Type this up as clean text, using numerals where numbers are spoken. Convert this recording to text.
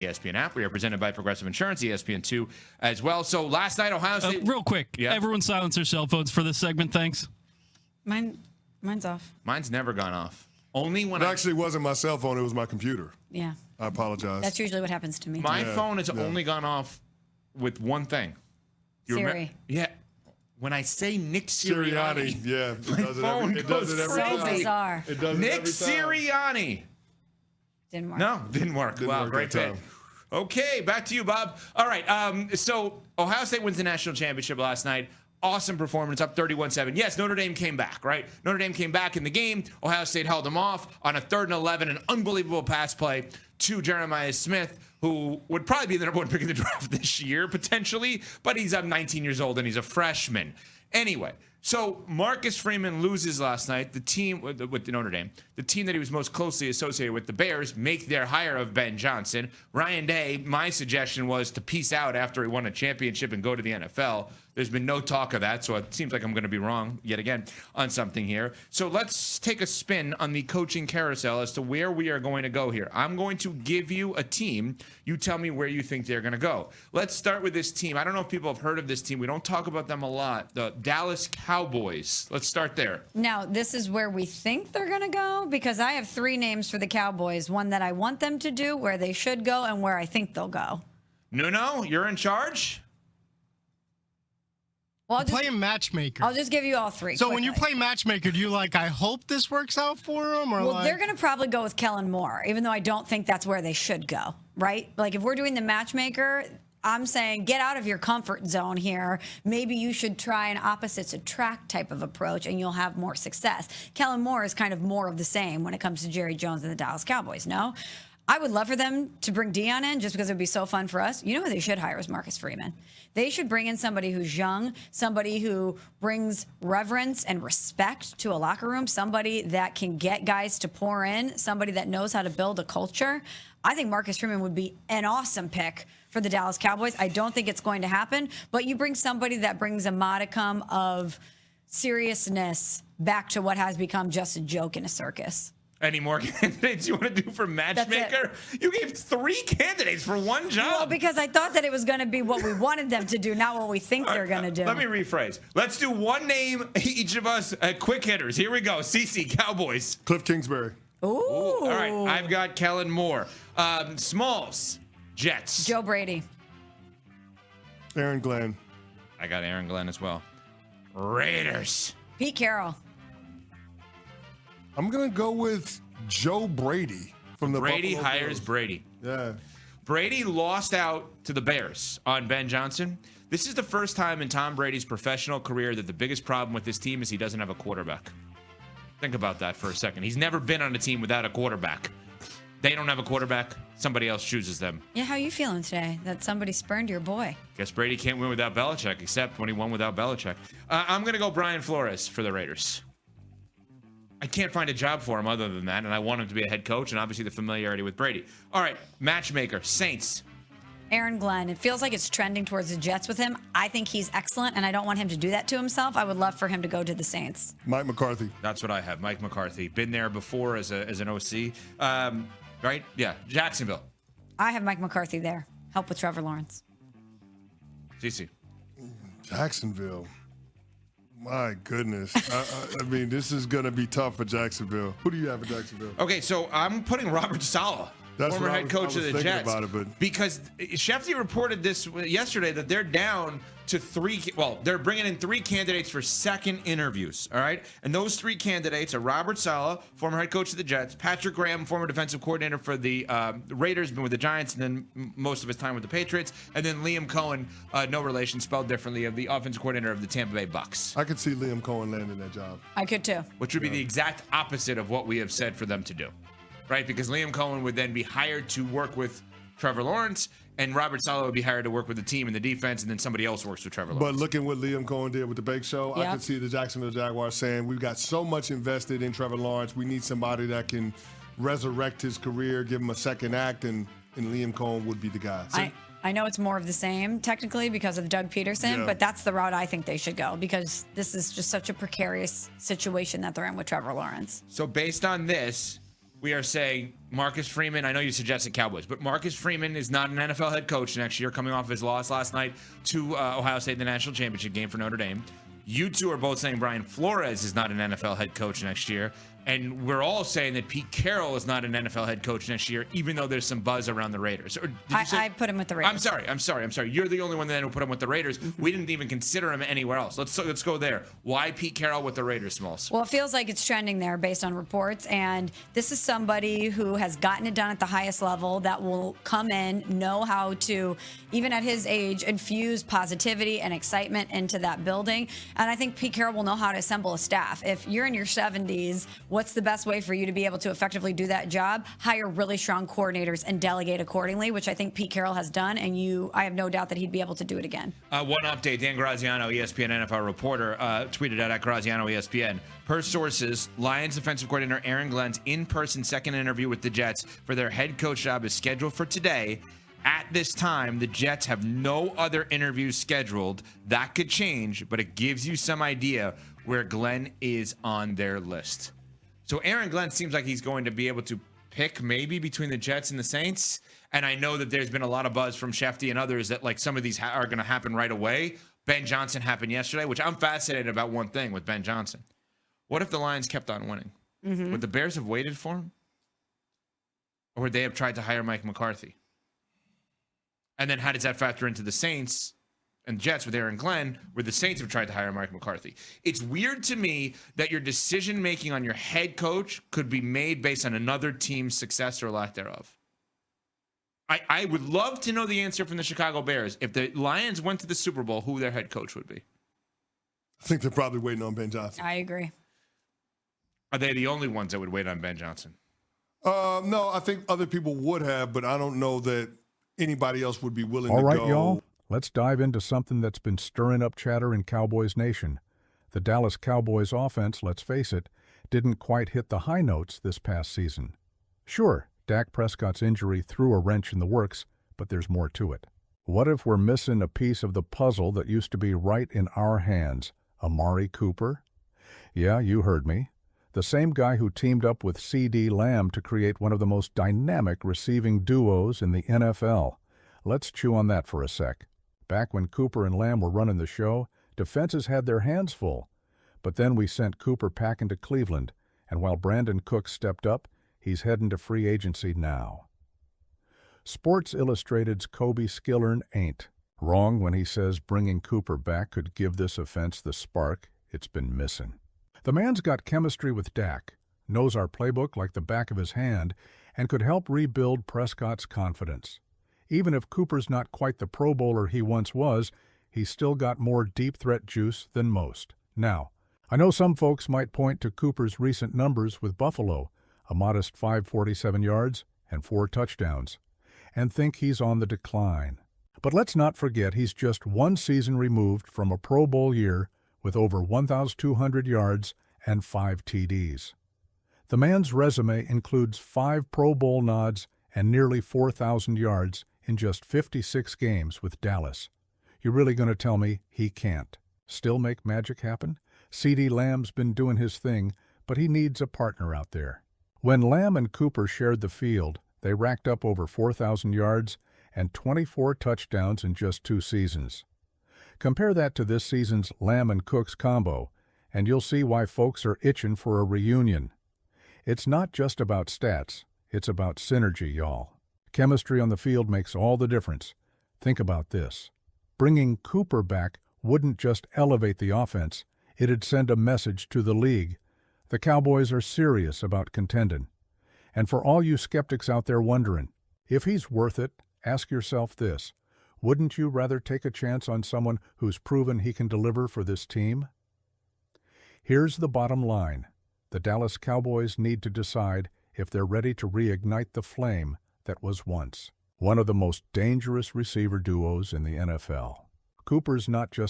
ESPN app. We are presented by Progressive Insurance, ESPN2 as well. So last night, Ohio State. Real quick, everyone silence their cell phones for this segment. Thanks. Mine's off. Mine's never gone off. Only when it actually wasn't my cell phone. It was my computer. Yeah. I apologize. That's usually what happens to me. My phone has only gone off with one thing. Siri. Yeah. When I say Nick Sirianni. Yeah. It does it every time. So bizarre. It does Nick it every time. Sirianni. Didn't work. No, didn't work. Wow, great pick. Okay, back to you, Bob. All right, so Ohio State wins the national championship last night. Awesome performance, up 31-7. Yes, Notre Dame came back, right? Notre Dame came back in the game. Ohio State held them off on a 3rd and 11, an unbelievable pass play to Jeremiah Smith, who would probably be the number 1 pick in the draft this year, potentially, but he's 19 years old and he's a freshman. Anyway, so Marcus Freeman loses last night. The team with the Notre Dame, the team that he was most closely associated with, the Bears, make their hire of Ben Johnson. Ryan Day, my suggestion was to peace out after he won a championship and go to the NFL. There's been no talk of that, so it seems like I'm going to be wrong yet again on something here. So let's take a spin on the coaching carousel as to where we are going to go here. I'm going to give you a team. You tell me where you think they're going to go. Let's start with this team. I don't know if people have heard of this team. We don't talk about them a lot. The Dallas Cowboys. Let's start there. Now, this is where we think they're going to go, because I have 3 names for the Cowboys. One that I want them to do, where they should go, and where I think they'll go. No, you're in charge? Well, playing matchmaker. I'll just give you all 3. So when you play matchmaker, do you I hope this works out for them? Or well, they're going to probably go with Kellen Moore, even though I don't think that's where they should go, right? Like, if we're doing the matchmaker, I'm saying get out of your comfort zone here. Maybe you should try an opposites attract type of approach, and you'll have more success. Kellen Moore is kind of more of the same when it comes to Jerry Jones and the Dallas Cowboys, no? I would love for them to bring Deion in just because it would be so fun for us. You know who they should hire is Marcus Freeman. They should bring in somebody who's young, somebody who brings reverence and respect to a locker room, somebody that can get guys to pour in, somebody that knows how to build a culture. I think Marcus Freeman would be an awesome pick for the Dallas Cowboys. I don't think it's going to happen, but you bring somebody that brings a modicum of seriousness back to what has become just a joke in a circus. Any more candidates you want to do for matchmaker? You gave 3 candidates for one job. Well, because I thought that it was going to be what we wanted them to do, not what we think they're going to do. Let me rephrase. Let's do one name, each of us, quick hitters. Here we go. CC, Cowboys. Cliff Kingsbury. Ooh. All right. I've got Kellen Moore. Smalls, Jets. Joe Brady. Aaron Glenn. I got Aaron Glenn as well. Raiders. Pete Carroll. I'm going to go with Joe Brady from the Brady Buffalo hires Bills. Brady. Yeah. Brady lost out to the Bears on Ben Johnson. This is the first time in Tom Brady's professional career that the biggest problem with this team is he doesn't have a quarterback. Think about that for a second. He's never been on a team without a quarterback. They don't have a quarterback. Somebody else chooses them. Yeah, how are you feeling today that somebody spurned your boy? Guess Brady can't win without Belichick, except when he won without Belichick. I'm going to go Brian Flores for the Raiders. I can't find a job for him other than that, and I want him to be a head coach, and obviously the familiarity with Brady. All right, matchmaker, Saints. Aaron Glenn. It feels like it's trending towards the Jets with him. I think he's excellent, and I don't want him to do that to himself. I would love for him to go to the Saints. Mike McCarthy. That's what I have, Mike McCarthy. Been there before as an OC. Right? Yeah, Jacksonville. I have Mike McCarthy there. Help with Trevor Lawrence. CC. Jacksonville. My goodness. I mean, this is going to be tough for Jacksonville. Who do you have in Jacksonville? Okay, so I'm putting Robert Saleh, former head coach of the Jets. About it, but because Shefty reported this yesterday that they're down to 3. Well, they're bringing in 3 candidates for second interviews. All right. And those 3 candidates are Robert Saleh, former head coach of the Jets, Patrick Graham, former defensive coordinator for the Raiders, been with the Giants, and then most of his time with the Patriots, and then Liam Cohen, no relation, spelled differently, of the offensive coordinator of the Tampa Bay Bucks. I could see Liam Cohen landing that job. I could too. Which would be the exact opposite of what we have said for them to do. Right? Because Liam Cohen would then be hired to work with Trevor Lawrence, and Robert Saleh would be hired to work with the team and the defense, and then somebody else works with Trevor Lawrence. But looking what Liam Cohen did with the Bake Show, I could see the Jacksonville Jaguars saying, we've got so much invested in Trevor Lawrence, we need somebody that can resurrect his career, give him a second act, and Liam Cohen would be the guy. So, I know it's more of the same technically because of Doug Peterson, but that's the route I think they should go, because this is just such a precarious situation that they're in with Trevor Lawrence. So based on this, we are saying Marcus Freeman, I know you suggested Cowboys, but Marcus Freeman is not an NFL head coach next year, coming off his loss last night to Ohio State in the national championship game for Notre Dame. You two are both saying Brian Flores is not an NFL head coach next year. And we're all saying that Pete Carroll is not an NFL head coach next year, even though there's some buzz around the Raiders. Or did you say, I put him with the Raiders. I'm sorry. You're the only one that who put him with the Raiders. We didn't even consider him anywhere else. Let's go there. Why Pete Carroll with the Raiders, Smalls? Well, it feels like it's trending there based on reports. And this is somebody who has gotten it done at the highest level that will come in, know how to, even at his age, infuse positivity and excitement into that building. And I think Pete Carroll will know how to assemble a staff. If you're in your 70s, what's the best way for you to be able to effectively do that job? Hire really strong coordinators and delegate accordingly, which I think Pete Carroll has done. And I have no doubt that he'd be able to do it again. One update, Dan Graziano, ESPN NFL reporter, tweeted at Graziano ESPN. Per sources, Lions defensive coordinator Aaron Glenn's in-person second interview with the Jets for their head coach job is scheduled for today. At this time, the Jets have no other interviews scheduled. That could change, but it gives you some idea where Glenn is on their list. So Aaron Glenn seems like he's going to be able to pick maybe between the Jets and the Saints. And I know that there's been a lot of buzz from Shefty and others that like some of these are going to happen right away. Ben Johnson happened yesterday, which I'm fascinated about one thing with Ben Johnson. What if the Lions kept on winning? Mm-hmm. Would the Bears have waited for him? Or would they have tried to hire Mike McCarthy? And then how does that factor into the Saints and Jets with Aaron Glenn, where the Saints have tried to hire Mike McCarthy? It's weird to me that your decision-making on your head coach could be made based on another team's success or lack thereof. I would love to know the answer from the Chicago Bears. If the Lions went to the Super Bowl, who their head coach would be. I think they're probably waiting on Ben Johnson. I agree. Are they the only ones that would wait on Ben Johnson? No, I think other people would have, but I don't know that anybody else would be willing to go. All right, y'all. Let's dive into something that's been stirring up chatter in Cowboys Nation. The Dallas Cowboys offense, let's face it, didn't quite hit the high notes this past season. Sure, Dak Prescott's injury threw a wrench in the works, but there's more to it. What if we're missing a piece of the puzzle that used to be right in our hands? Amari Cooper? Yeah, you heard me. The same guy who teamed up with C.D. Lamb to create one of the most dynamic receiving duos in the NFL. Let's chew on that for a sec. Back when Cooper and Lamb were running the show, defenses had their hands full. But then we sent Cooper packing to Cleveland, and while Brandon Cooks stepped up, he's heading to free agency now. Sports Illustrated's Kobe Skillern ain't wrong when he says bringing Cooper back could give this offense the spark it's been missing. The man's got chemistry with Dak, knows our playbook like the back of his hand, and could help rebuild Prescott's confidence. Even if Cooper's not quite the Pro Bowler he once was, he's still got more deep threat juice than most. Now, I know some folks might point to Cooper's recent numbers with Buffalo, a modest 547 yards and 4 touchdowns, and think he's on the decline. But let's not forget he's just one season removed from a Pro Bowl year with over 1,200 yards and 5 TDs. The man's resume includes 5 Pro Bowl nods and nearly 4,000 yards in just 56 games with Dallas. You really going to tell me he can't still make magic happen? C.D. Lamb's been doing his thing, but he needs a partner out there. When Lamb and Cooper shared the field, they racked up over 4,000 yards and 24 touchdowns in just 2 seasons. Compare that to this season's Lamb and Cooks combo, and you'll see why folks are itching for a reunion. It's not just about stats, it's about synergy, y'all. Chemistry on the field makes all the difference. Think about this. Bringing Cooper back wouldn't just elevate the offense, it'd send a message to the league. The Cowboys are serious about contending. And for all you skeptics out there wondering, if he's worth it, ask yourself this. Wouldn't you rather take a chance on someone who's proven he can deliver for this team? Here's the bottom line. The Dallas Cowboys need to decide if they're ready to reignite the flame that was once one of the most dangerous receiver duos in the NFL. Cooper's not just